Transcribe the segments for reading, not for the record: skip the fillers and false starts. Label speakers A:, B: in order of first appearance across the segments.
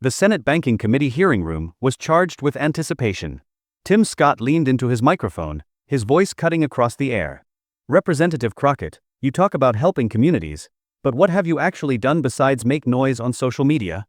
A: The Senate Banking Committee hearing room was charged with anticipation. Tim Scott leaned into his microphone, his voice cutting across the air. "Representative Crockett, you talk about helping communities, but what have you actually done besides make noise on social media?"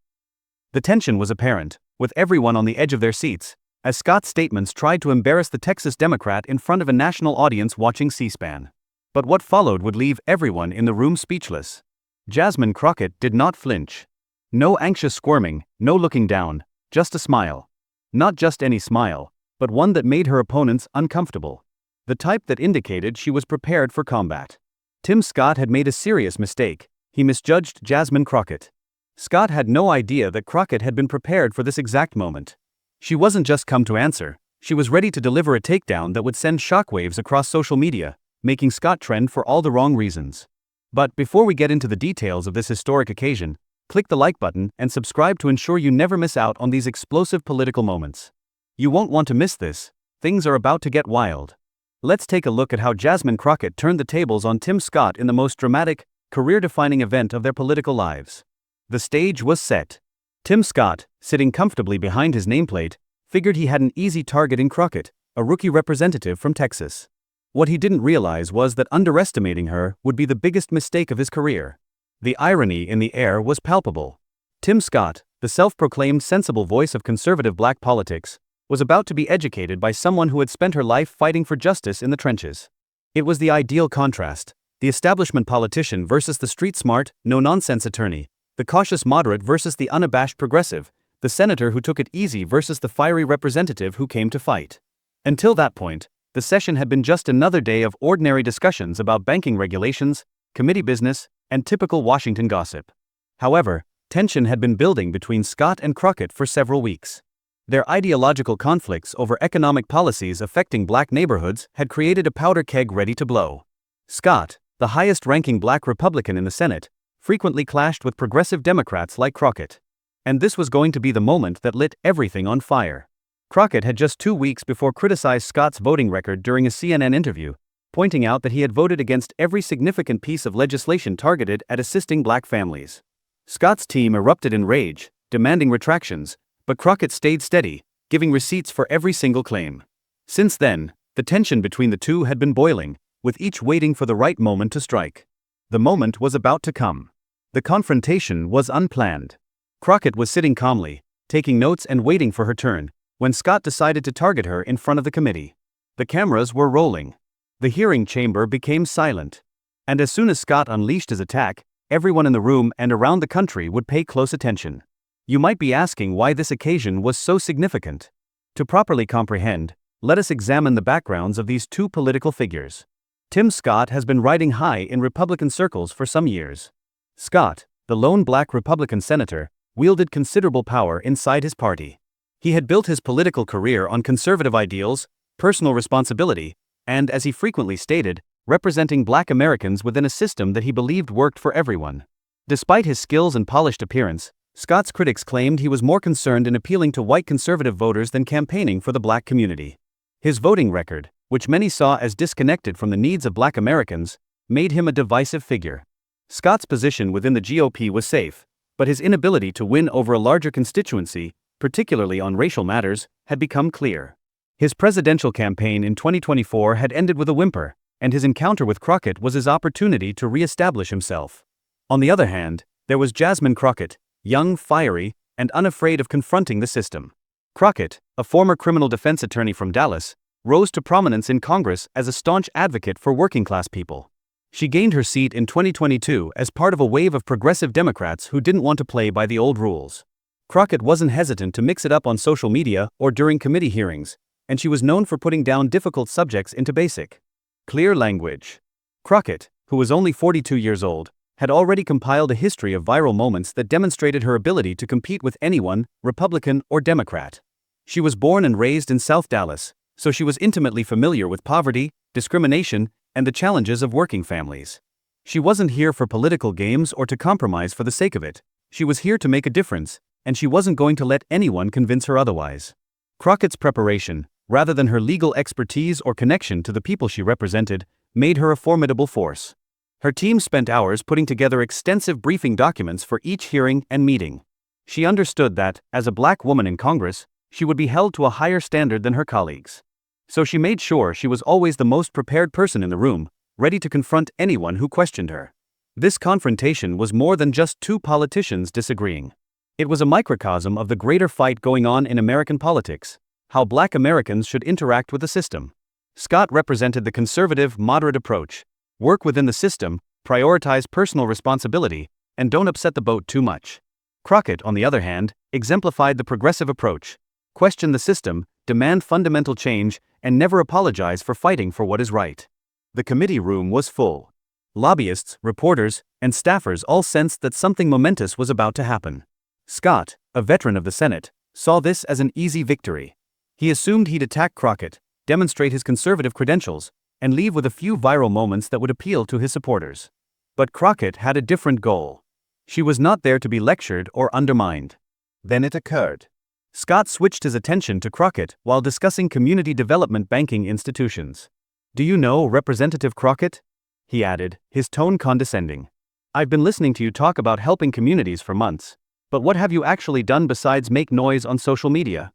A: The tension was apparent, with everyone on the edge of their seats, as Scott's statements tried to embarrass the Texas Democrat in front of a national audience watching C-SPAN. But what followed would leave everyone in the room speechless. Jasmine Crockett did not flinch. No anxious squirming, no looking down, just a smile. Not just any smile, but one that made her opponents uncomfortable. The type that indicated she was prepared for combat. Tim Scott had made a serious mistake. He misjudged Jasmine Crockett. Scott had no idea that Crockett had been prepared for this exact moment. She wasn't just come to answer, she was ready to deliver a takedown that would send shockwaves across social media, making Scott trend for all the wrong reasons. But before we get into the details of this historic occasion, click the like button and subscribe to ensure you never miss out on these explosive political moments. You won't want to miss this. Things are about to get wild. Let's take a look at how Jasmine Crockett turned the tables on Tim Scott in the most dramatic, career-defining event of their political lives. The stage was set. Tim Scott, sitting comfortably behind his nameplate, figured he had an easy target in Crockett, a rookie representative from Texas. What he didn't realize was that underestimating her would be the biggest mistake of his career. The irony in the air was palpable. Tim Scott, the self-proclaimed sensible voice of conservative black politics, was about to be educated by someone who had spent her life fighting for justice in the trenches. It was the ideal contrast, the establishment politician versus the street-smart, no-nonsense attorney, the cautious moderate versus the unabashed progressive, the senator who took it easy versus the fiery representative who came to fight. Until that point, the session had been just another day of ordinary discussions about banking regulations, committee business, and typical Washington gossip. However, tension had been building between Scott and Crockett for several weeks. Their ideological conflicts over economic policies affecting black neighborhoods had created a powder keg ready to blow. Scott, the highest-ranking black Republican in the Senate, frequently clashed with progressive Democrats like Crockett. And this was going to be the moment that lit everything on fire. Crockett had just 2 weeks before criticized Scott's voting record during a CNN interview, pointing out that he had voted against every significant piece of legislation targeted at assisting black families. Scott's team erupted in rage, demanding retractions, but Crockett stayed steady, giving receipts for every single claim. Since then, the tension between the two had been boiling, with each waiting for the right moment to strike. The moment was about to come. The confrontation was unplanned. Crockett was sitting calmly, taking notes and waiting for her turn, when Scott decided to target her in front of the committee. The cameras were rolling. The hearing chamber became silent. And as soon as Scott unleashed his attack, everyone in the room and around the country would pay close attention. You might be asking why this occasion was so significant. To properly comprehend, let us examine the backgrounds of these two political figures. Tim Scott has been riding high in Republican circles for some years. Scott, the lone black Republican senator, wielded considerable power inside his party. He had built his political career on conservative ideals, personal responsibility, and, as he frequently stated, representing black Americans within a system that he believed worked for everyone. Despite his skills and polished appearance, Scott's critics claimed he was more concerned in appealing to white conservative voters than campaigning for the black community. His voting record, which many saw as disconnected from the needs of black Americans, made him a divisive figure. Scott's position within the GOP was safe, but his inability to win over a larger constituency, particularly on racial matters, had become clear. His presidential campaign in 2024 had ended with a whimper, and his encounter with Crockett was his opportunity to re-establish himself. On the other hand, there was Jasmine Crockett, young, fiery, and unafraid of confronting the system. Crockett, a former criminal defense attorney from Dallas, rose to prominence in Congress as a staunch advocate for working-class people. She gained her seat in 2022 as part of a wave of progressive Democrats who didn't want to play by the old rules. Crockett wasn't hesitant to mix it up on social media or during committee hearings, and she was known for putting down difficult subjects into basic, clear language. Crockett, who was only 42 years old, had already compiled a history of viral moments that demonstrated her ability to compete with anyone, Republican or Democrat. She was born and raised in South Dallas, so she was intimately familiar with poverty, discrimination, and the challenges of working families. She wasn't here for political games or to compromise for the sake of it. She was here to make a difference, and she wasn't going to let anyone convince her otherwise. Crockett's preparation, rather than her legal expertise or connection to the people she represented, made her a formidable force. Her team spent hours putting together extensive briefing documents for each hearing and meeting. She understood that, as a black woman in Congress, she would be held to a higher standard than her colleagues. So she made sure she was always the most prepared person in the room, ready to confront anyone who questioned her. This confrontation was more than just two politicians disagreeing. It was a microcosm of the greater fight going on in American politics: how black Americans should interact with the system. Scott represented the conservative, moderate approach: work within the system, prioritize personal responsibility, and don't upset the boat too much. Crockett, on the other hand, exemplified the progressive approach: question the system, demand fundamental change, and never apologize for fighting for what is right. The committee room was full. Lobbyists, reporters, and staffers all sensed that something momentous was about to happen. Scott, a veteran of the Senate, saw this as an easy victory. He assumed he'd attack Crockett, demonstrate his conservative credentials, and leave with a few viral moments that would appeal to his supporters. But Crockett had a different goal. She was not there to be lectured or undermined. Then it occurred. Scott switched his attention to Crockett while discussing community development banking institutions. "Do you know Representative Crockett?" he added, his tone condescending. "I've been listening to you talk about helping communities for months, but what have you actually done besides make noise on social media?"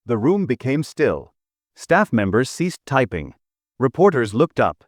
A: The room became still. Staff members ceased typing. Reporters looked up.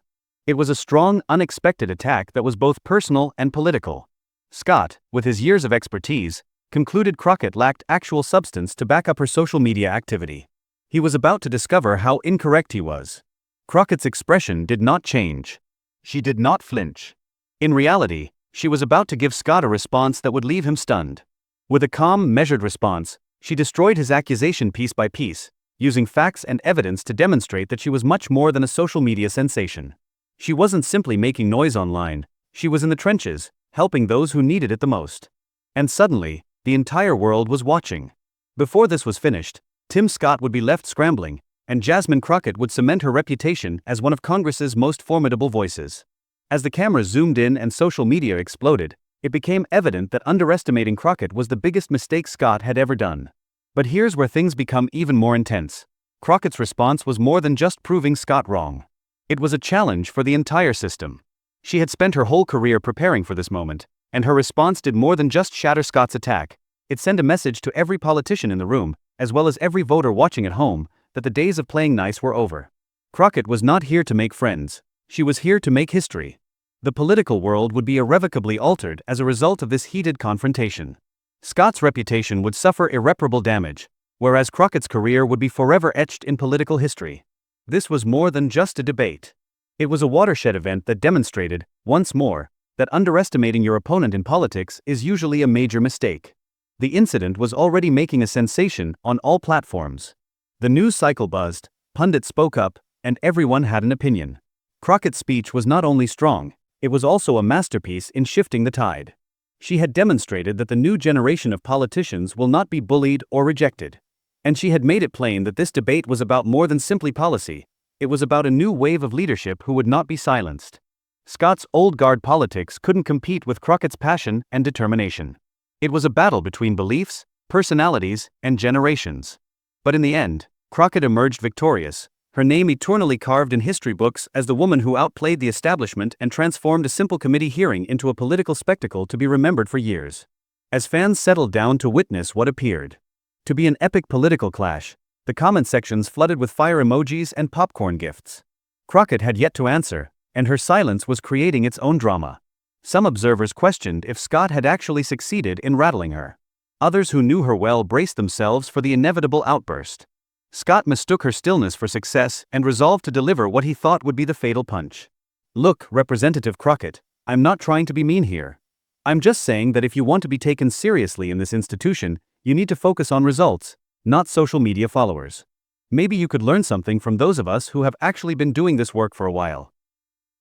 A: It was a strong, unexpected attack that was both personal and political. Scott, with his years of expertise, concluded Crockett lacked actual substance to back up her social media activity. He was about to discover how incorrect he was. Crockett's expression did not change. She did not flinch. In reality, she was about to give Scott a response that would leave him stunned. With a calm, measured response, she destroyed his accusation piece by piece, using facts and evidence to demonstrate that she was much more than a social media sensation. She wasn't simply making noise online, she was in the trenches, helping those who needed it the most. And suddenly, the entire world was watching. Before this was finished, Tim Scott would be left scrambling, and Jasmine Crockett would cement her reputation as one of Congress's most formidable voices. As the cameras zoomed in and social media exploded, it became evident that underestimating Crockett was the biggest mistake Scott had ever done. But here's where things become even more intense. Crockett's response was more than just proving Scott wrong. It was a challenge for the entire system. She had spent her whole career preparing for this moment, and her response did more than just shatter Scott's attack. It sent a message to every politician in the room, as well as every voter watching at home, that the days of playing nice were over. Crockett was not here to make friends. She was here to make history. The political world would be irrevocably altered as a result of this heated confrontation. Scott's reputation would suffer irreparable damage, whereas Crockett's career would be forever etched in political history. This was more than just a debate. It was a watershed event that demonstrated, once more, that underestimating your opponent in politics is usually a major mistake. The incident was already making a sensation on all platforms. The news cycle buzzed, pundits spoke up, and everyone had an opinion. Crockett's speech was not only strong, it was also a masterpiece in shifting the tide. She had demonstrated that the new generation of politicians will not be bullied or rejected. And she had made it plain that this debate was about more than simply policy. It was about a new wave of leadership who would not be silenced. Scott's old guard politics couldn't compete with Crockett's passion and determination. It was a battle between beliefs, personalities, and generations. But in the end, Crockett emerged victorious, her name eternally carved in history books as the woman who outplayed the establishment and transformed a simple committee hearing into a political spectacle to be remembered for years. As fans settled down to witness what appeared to be an epic political clash, the comment sections flooded with fire emojis and popcorn gifts. Crockett had yet to answer, and her silence was creating its own drama. Some observers questioned if Scott had actually succeeded in rattling her. Others who knew her well braced themselves for the inevitable outburst. Scott mistook her stillness for success and resolved to deliver what he thought would be the fatal punch. "Look, Representative Crockett, I'm not trying to be mean here. I'm just saying that if you want to be taken seriously in this institution, you need to focus on results, not social media followers. Maybe you could learn something from those of us who have actually been doing this work for a while."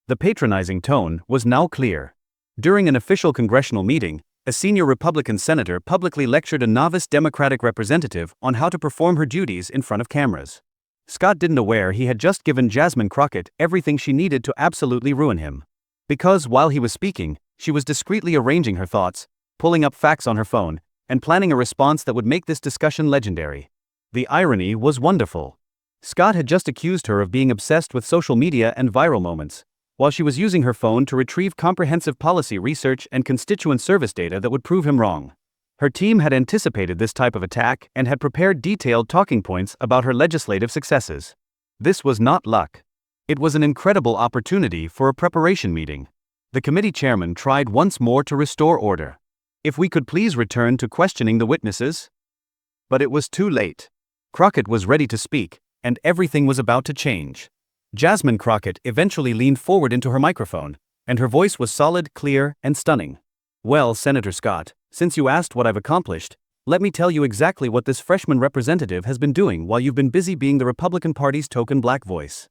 A: The patronizing tone was now clear. During an official congressional meeting, a senior Republican senator publicly lectured a novice Democratic representative on how to perform her duties in front of cameras. Scott didn't aware he had just given Jasmine Crockett everything she needed to absolutely ruin him. Because while he was speaking, she was discreetly arranging her thoughts, pulling up facts on her phone, and planning a response that would make this discussion legendary. The irony was wonderful. Scott had just accused her of being obsessed with social media and viral moments, while she was using her phone to retrieve comprehensive policy research and constituent service data that would prove him wrong. Her team had anticipated this type of attack and had prepared detailed talking points about her legislative successes. This was not luck. It was an incredible opportunity for a preparation meeting. The committee chairman tried once more to restore order. If we could please return to questioning the witnesses? But it was too late. Crockett was ready to speak, and everything was about to change. Jasmine Crockett eventually leaned forward into her microphone, and her voice was solid, clear, and stunning. Well, Senator Scott, since you asked what I've accomplished, let me tell you exactly what this freshman representative has been doing while you've been busy being the Republican Party's token black voice.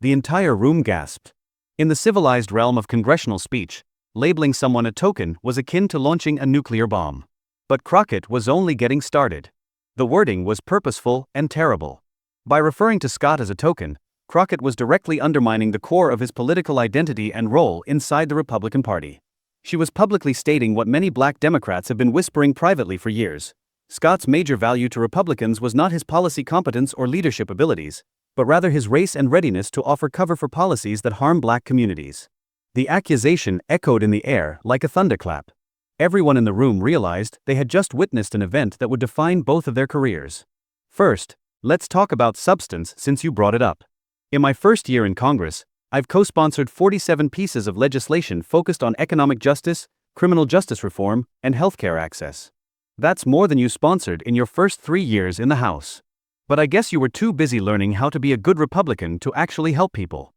A: The entire room gasped. In the civilized realm of congressional speech, labeling someone a token was akin to launching a nuclear bomb. But Crockett was only getting started. The wording was purposeful and terrible. By referring to Scott as a token, Crockett was directly undermining the core of his political identity and role inside the Republican Party. She was publicly stating what many black Democrats have been whispering privately for years. Scott's major value to Republicans was not his policy competence or leadership abilities, but rather his race and readiness to offer cover for policies that harm black communities. The accusation echoed in the air like a thunderclap. Everyone in the room realized they had just witnessed an event that would define both of their careers. First, let's talk about substance since you brought it up. In my first year in Congress, I've co-sponsored 47 pieces of legislation focused on economic justice, criminal justice reform, and healthcare access. That's more than you sponsored in your first 3 years in the House. But I guess you were too busy learning how to be a good Republican to actually help people.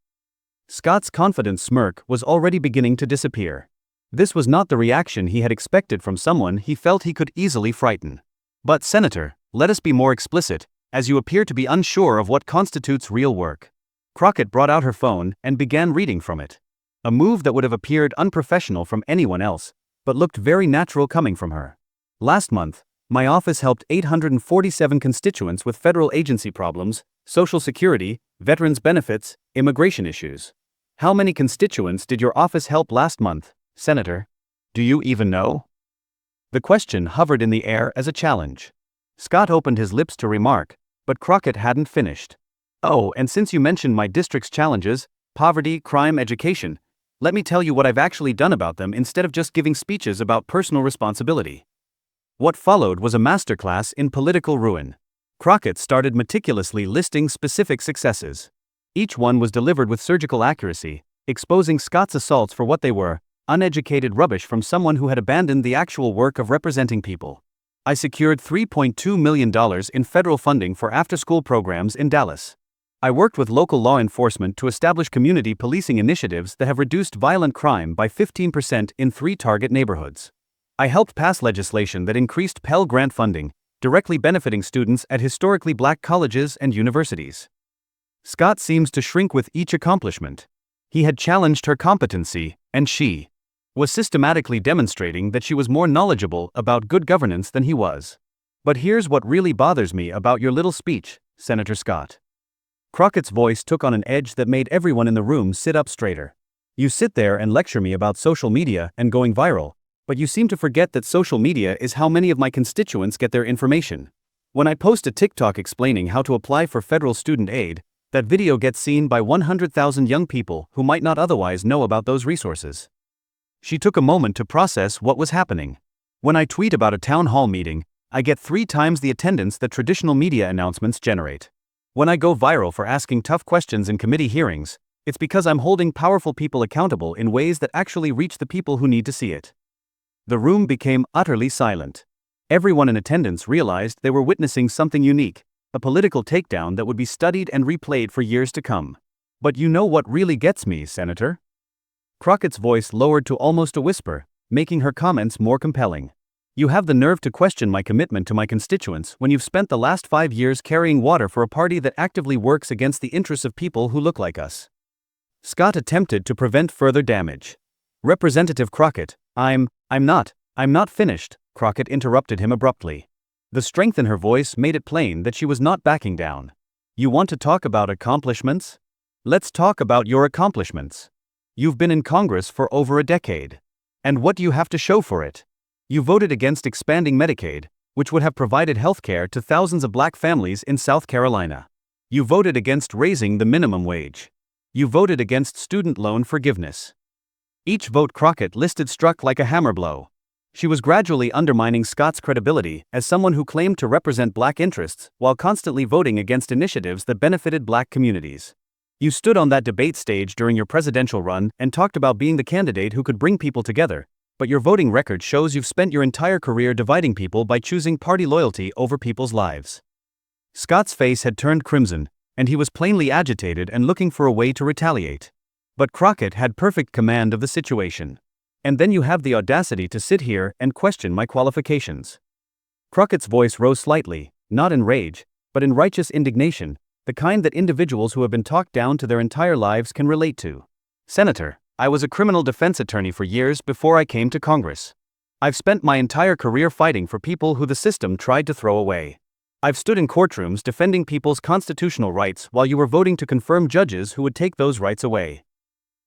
A: Scott's confident smirk was already beginning to disappear. This was not the reaction he had expected from someone he felt he could easily frighten. But Senator, let us be more explicit, as you appear to be unsure of what constitutes real work. Crockett brought out her phone and began reading from it. A move that would have appeared unprofessional from anyone else, but looked very natural coming from her. Last month, my office helped 847 constituents with federal agency problems, Social Security, veterans benefits, immigration issues. How many constituents did your office help last month, Senator? Do you even know? The question hovered in the air as a challenge. Scott opened his lips to remark, but Crockett hadn't finished. Oh, and since you mentioned my district's challenges, poverty, crime, education, let me tell you what I've actually done about them instead of just giving speeches about personal responsibility. What followed was a masterclass in political ruin. Crockett started meticulously listing specific successes. Each one was delivered with surgical accuracy, exposing Scott's assaults for what they were, uneducated rubbish from someone who had abandoned the actual work of representing people. I secured $3.2 million in federal funding for after-school programs in Dallas. I worked with local law enforcement to establish community policing initiatives that have reduced violent crime by 15% in 3 target neighborhoods. I helped pass legislation that increased Pell Grant funding, directly benefiting students at historically black colleges and universities. Scott seems to shrink with each accomplishment. He had challenged her competency, and she was systematically demonstrating that she was more knowledgeable about good governance than he was. But here's what really bothers me about your little speech, Senator Scott. Crockett's voice took on an edge that made everyone in the room sit up straighter. You sit there and lecture me about social media and going viral, but you seem to forget that social media is how many of my constituents get their information. When I post a TikTok explaining how to apply for federal student aid, that video gets seen by 100,000 young people who might not otherwise know about those resources. She took a moment to process what was happening. When I tweet about a town hall meeting, I get 3 times the attendance that traditional media announcements generate. When I go viral for asking tough questions in committee hearings, it's because I'm holding powerful people accountable in ways that actually reach the people who need to see it. The room became utterly silent. Everyone in attendance realized they were witnessing something unique, a political takedown that would be studied and replayed for years to come. But you know what really gets me, Senator? Crockett's voice lowered to almost a whisper, making her comments more compelling. You have the nerve to question my commitment to my constituents when you've spent the last 5 years carrying water for a party that actively works against the interests of people who look like us. Scott attempted to prevent further damage. Representative Crockett, I'm not finished, Crockett interrupted him abruptly. The strength in her voice made it plain that she was not backing down. You want to talk about accomplishments? Let's talk about your accomplishments. You've been in Congress for over a decade. And what do you have to show for it? You voted against expanding Medicaid, which would have provided health care to thousands of black families in South Carolina. You voted against raising the minimum wage. You voted against student loan forgiveness. Each vote Crockett listed struck like a hammer blow. She was gradually undermining Scott's credibility as someone who claimed to represent black interests while constantly voting against initiatives that benefited black communities. You stood on that debate stage during your presidential run and talked about being the candidate who could bring people together, but your voting record shows you've spent your entire career dividing people by choosing party loyalty over people's lives. Scott's face had turned crimson, and he was plainly agitated and looking for a way to retaliate. But Crockett had perfect command of the situation. And then you have the audacity to sit here and question my qualifications. Crockett's voice rose slightly, not in rage, but in righteous indignation, the kind that individuals who have been talked down to their entire lives can relate to. Senator, I was a criminal defense attorney for years before I came to Congress. I've spent my entire career fighting for people who the system tried to throw away. I've stood in courtrooms defending people's constitutional rights while you were voting to confirm judges who would take those rights away.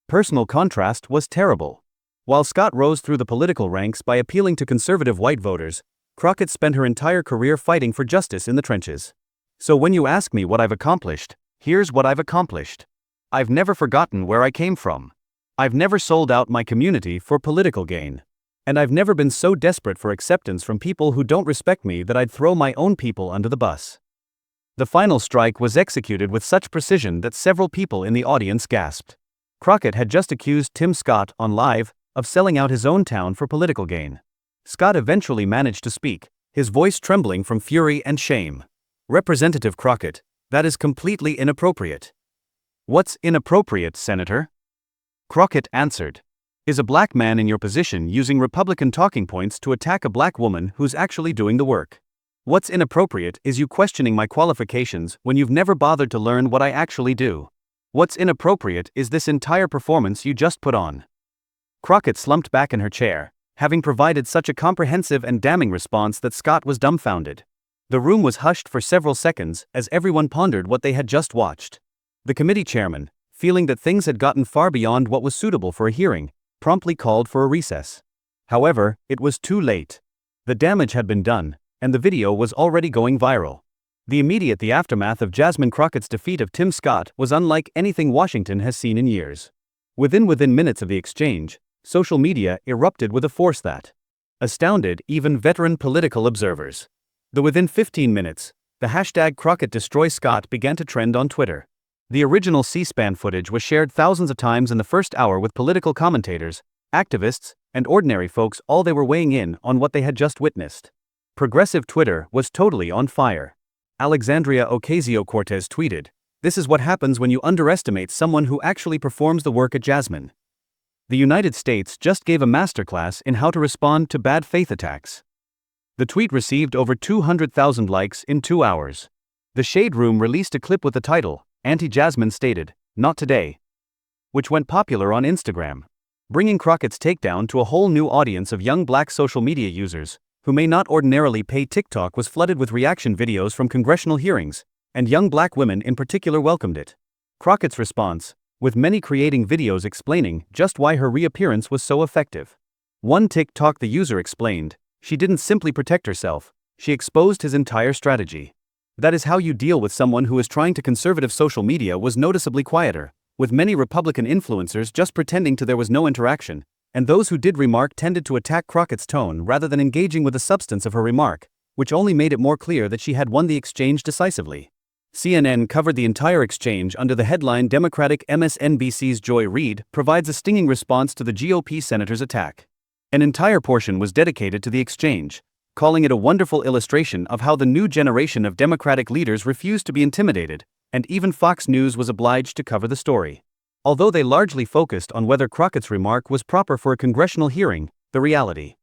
A: Personal contrast was terrible. While Scott rose through the political ranks by appealing to conservative white voters, Crockett spent her entire career fighting for justice in the trenches. So when you ask me what I've accomplished, here's what I've accomplished. I've never forgotten where I came from. I've never sold out my community for political gain. And I've never been so desperate for acceptance from people who don't respect me that I'd throw my own people under the bus. The final strike was executed with such precision that several people in the audience gasped. Crockett had just accused Tim Scott on Live of selling out his own town for political gain. Scott eventually managed to speak, his voice trembling from fury and shame. Representative Crockett, that is completely inappropriate. What's inappropriate, Senator? Crockett answered. Is a black man in your position using Republican talking points to attack a black woman who's actually doing the work? What's inappropriate is you questioning my qualifications when you've never bothered to learn what I actually do. What's inappropriate is this entire performance you just put on. Crockett slumped back in her chair, having provided such a comprehensive and damning response that Scott was dumbfounded. The room was hushed for several seconds as everyone pondered what they had just watched. The committee chairman, feeling that things had gotten far beyond what was suitable for a hearing, promptly called for a recess. However, it was too late. The damage had been done, and the video was already going viral. The aftermath of Jasmine Crockett's defeat of Tim Scott was unlike anything Washington has seen in years. Within minutes of the exchange, social media erupted with a force that astounded even veteran political observers. Within 15 minutes, the hashtag #CrockettDestroyScott began to trend on Twitter. The original C-SPAN footage was shared thousands of times in the first hour with political commentators, activists, and ordinary folks all they were weighing in on what they had just witnessed. Progressive Twitter was totally on fire. Alexandria Ocasio-Cortez tweeted, "This is what happens when you underestimate someone who actually performs the work at Jasmine." The United States just gave a masterclass in how to respond to bad faith attacks. The tweet received over 200,000 likes in 2 hours. The Shade Room released a clip with the title, "Anti-Jasmine Stated, Not Today," which went popular on Instagram, bringing Crockett's takedown to a whole new audience of young black social media users, who may not ordinarily pay. TikTok was flooded with reaction videos from congressional hearings, and young black women in particular welcomed it. Crockett's response, with many creating videos explaining just why her reappearance was so effective. One TikTok the user explained, she didn't simply protect herself, she exposed his entire strategy. That is how you deal with someone who is trying to. Conservative social media was noticeably quieter, with many Republican influencers just pretending there was no interaction, and those who did remark tended to attack Crockett's tone rather than engaging with the substance of her remark, which only made it more clear that she had won the exchange decisively. CNN covered the entire exchange under the headline Democratic. MSNBC's Joy Reid provides a stinging response to the GOP senator's attack. An entire portion was dedicated to the exchange, calling it a wonderful illustration of how the new generation of Democratic leaders refused to be intimidated, and even Fox News was obliged to cover the story. Although they largely focused on whether Crockett's remark was proper for a congressional hearing, the reality.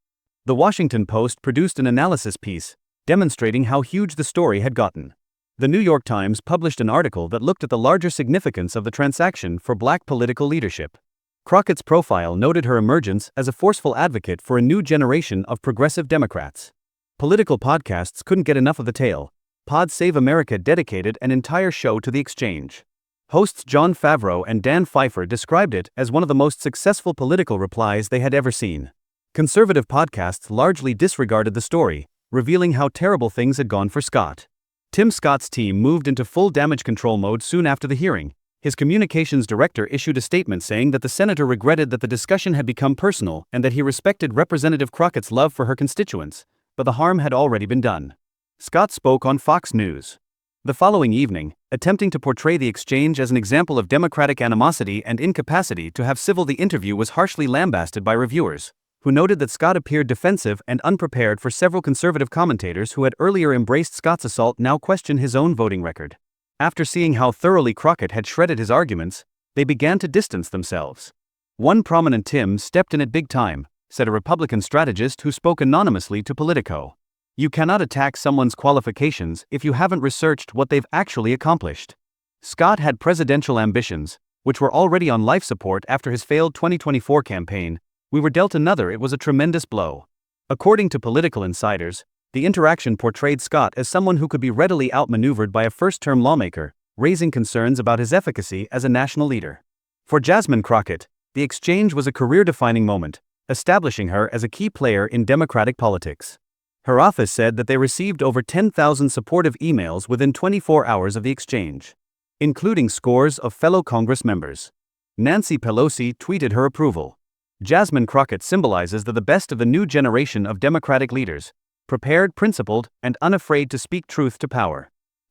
A: The Washington Post produced an analysis piece, demonstrating how huge the story had gotten. The New York Times published an article that looked at the larger significance of the transaction for black political leadership. Crockett's profile noted her emergence as a forceful advocate for a new generation of progressive Democrats. Political podcasts couldn't get enough of the tale. Pod Save America dedicated an entire show to the exchange. Hosts Jon Favreau and Dan Pfeiffer described it as one of the most successful political replies they had ever seen. Conservative podcasts largely disregarded the story, revealing how terrible things had gone for Scott. Tim Scott's team moved into full damage control mode soon after the hearing, His communications director issued a statement saying that the senator regretted that the discussion had become personal and that he respected Representative Crockett's love for her constituents, but the harm had already been done. Scott spoke on Fox News the following evening, attempting to portray the exchange as an example of Democratic animosity and incapacity to have civil. The interview was harshly lambasted by reviewers, who noted that Scott appeared defensive and unprepared. For several conservative commentators who had earlier embraced Scott's assault now question his own voting record. After seeing how thoroughly Crockett had shredded his arguments, they began to distance themselves. One prominent Tim stepped in at big time, said a Republican strategist who spoke anonymously to Politico. You cannot attack someone's qualifications if you haven't researched what they've actually accomplished. Scott had presidential ambitions, which were already on life support after his failed 2024 campaign. We were dealt another. It was a tremendous blow. According to political insiders, the interaction portrayed Scott as someone who could be readily outmaneuvered by a first-term lawmaker, raising concerns about his efficacy as a national leader. For Jasmine Crockett, the exchange was a career-defining moment, establishing her as a key player in Democratic politics. Her office said that they received over 10,000 supportive emails within 24 hours of the exchange, including scores of fellow Congress members. Nancy Pelosi tweeted her approval. Jasmine Crockett symbolizes the best of the new generation of Democratic leaders, prepared, principled, and unafraid to speak truth to power.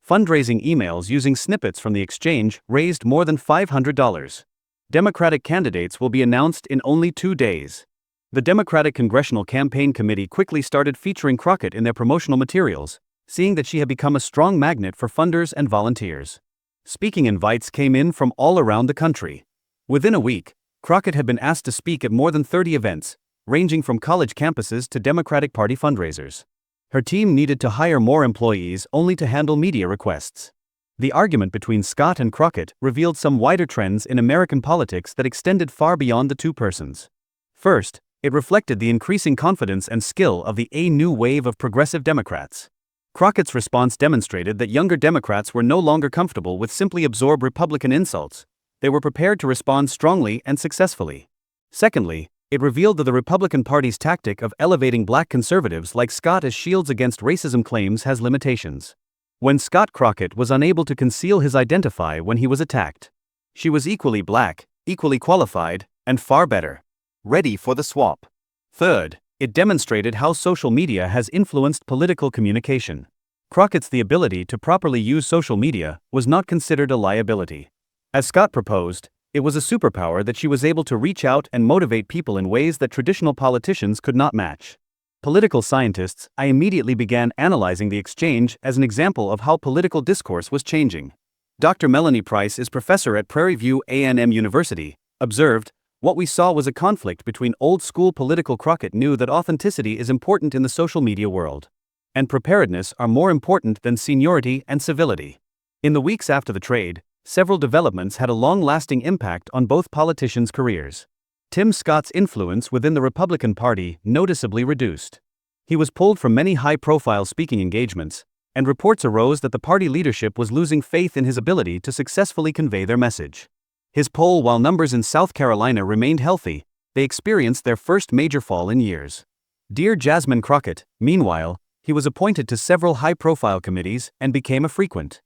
A: Fundraising emails using snippets from the exchange raised more than $500. Democratic candidates will be announced in only 2 days. The Democratic Congressional Campaign Committee quickly started featuring Crockett in their promotional materials, seeing that she had become a strong magnet for funders and volunteers. Speaking invites came in from all around the country. Within a week, Crockett had been asked to speak at more than 30 events, ranging from college campuses to Democratic Party fundraisers. Her team needed to hire more employees only to handle media requests. The argument between Scott and Crockett revealed some wider trends in American politics that extended far beyond the two persons. First, it reflected the increasing confidence and skill of the new wave of progressive Democrats. Crockett's response demonstrated that younger Democrats were no longer comfortable with simply absorb Republican insults. They were prepared to respond strongly and successfully. Secondly, it revealed that the Republican Party's tactic of elevating black conservatives like Scott as shields against racism claims has limitations. When Scott Crockett was unable to conceal his identity when he was attacked, she was equally black, equally qualified, and far better ready for the swap. Third, it demonstrated how social media has influenced political communication. Crockett's ability to properly use social media was not considered a liability. As Scott proposed, it was a superpower that she was able to reach out and motivate people in ways that traditional politicians could not match. Political scientists, I immediately began analyzing the exchange as an example of how political discourse was changing. Dr. Melanie Price is professor at Prairie View A&M University, observed, what we saw was a conflict between old-school political. Crockett knew that authenticity is important in the social media world, and preparedness are more important than seniority and civility. In the weeks after the trade, several developments had a long-lasting impact on both politicians' careers. Tim Scott's influence within the Republican Party noticeably reduced. He was pulled from many high-profile speaking engagements, and reports arose that the party leadership was losing faith in his ability to successfully convey their message. His poll, while numbers in South Carolina remained healthy, they experienced their first major fall in years. Dear Jasmine Crockett, meanwhile, he was appointed to several high-profile committees and became a frequent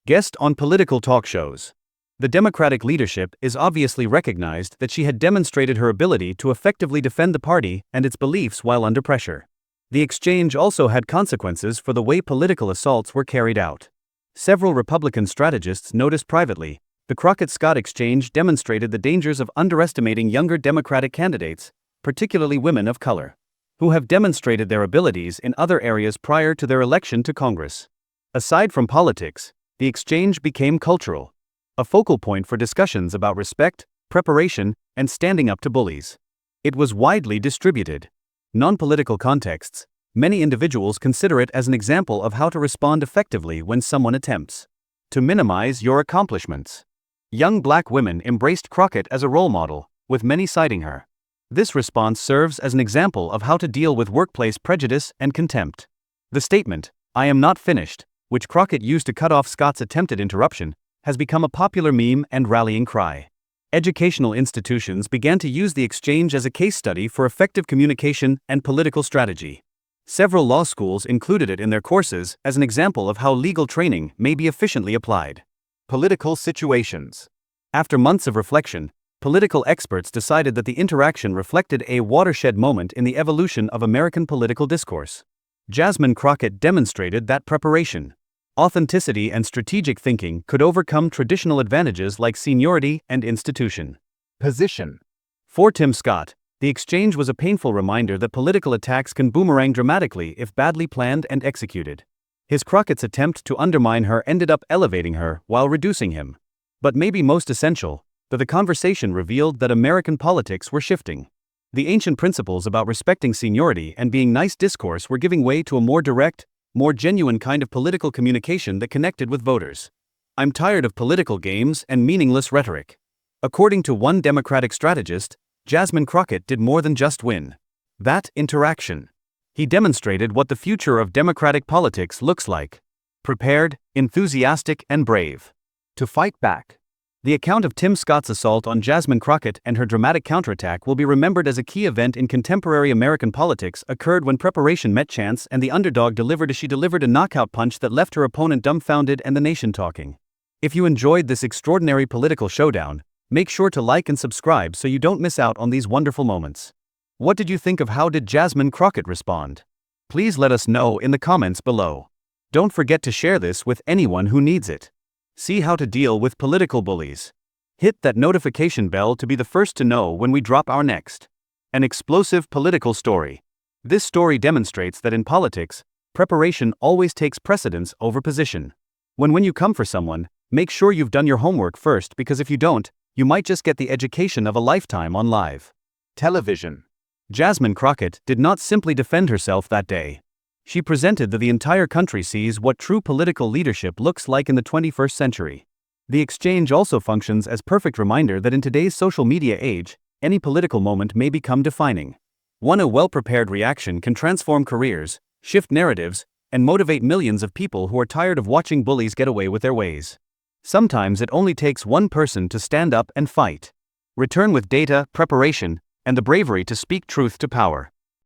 A: guest on political talk shows. The Democratic leadership is obviously recognized that she had demonstrated her ability to effectively defend the party and its beliefs while under pressure. The exchange also had consequences for the way political assaults were carried out. Several Republican strategists noticed privately, the Crockett-Scott exchange demonstrated the dangers of underestimating younger Democratic candidates, particularly women of color, who have demonstrated their abilities in other areas prior to their election to Congress. Aside from politics, the exchange became cultural, a focal point for discussions about respect, preparation, and standing up to bullies. It was widely distributed. Non-political contexts, many individuals consider it as an example of how to respond effectively when someone attempts to minimize your accomplishments. Young black women embraced Crockett as a role model, with many citing her. This response serves as an example of how to deal with workplace prejudice and contempt. The statement, "I am not finished," which Crockett used to cut off Scott's attempted interruption, has become a popular meme and rallying cry. Educational institutions began to use the exchange as a case study for effective communication and political strategy. Several law schools included it in their courses as an example of how legal training may be efficiently applied. Political situations. After months of reflection, political experts decided that the interaction reflected a watershed moment in the evolution of American political discourse. Jasmine Crockett demonstrated that preparation, authenticity, and strategic thinking could overcome traditional advantages like seniority and institution.
B: Position.
A: For Tim Scott, the exchange was a painful reminder that political attacks can boomerang dramatically if badly planned and executed. His Crockett's attempt to undermine her ended up elevating her while reducing him. But maybe most essential, that the conversation revealed that American politics were shifting. The ancient principles about respecting seniority and being nice discourse were giving way to a more direct, more genuine kind of political communication that connected with voters. I'm tired of political games and meaningless rhetoric. According to one Democratic strategist, Jasmine Crockett did more than just win that interaction. He demonstrated what the future of Democratic politics looks like: prepared, enthusiastic, and brave
B: To fight back.
A: The account of Tim Scott's assault on Jasmine Crockett and her dramatic counterattack will be remembered as a key event in contemporary American politics. Occurred when preparation met chance and the underdog delivered a knockout punch that left her opponent dumbfounded and the nation talking. If you enjoyed this extraordinary political showdown, make sure to like and subscribe so you don't miss out on these wonderful moments. What did you think of how did Jasmine Crockett respond? Please let us know in the comments below. Don't forget to share this with anyone who needs it. See how to deal with political bullies. Hit that notification bell to be the first to know when we drop our next an explosive political story. This story demonstrates that in politics, preparation always takes precedence over position. When you come for someone, make sure you've done your homework first, because if you don't, you might just get the education of a lifetime on live
B: television.
A: Jasmine Crockett did not simply defend herself that day. She presented that the entire country sees what true political leadership looks like in the 21st century. The exchange also functions as perfect reminder that in today's social media age, any political moment may become defining. A well-prepared reaction can transform careers, shift narratives, and motivate millions of people who are tired of watching bullies get away with their ways. Sometimes it only takes one person to stand up and fight. Return with data, preparation, and the bravery to speak truth to power.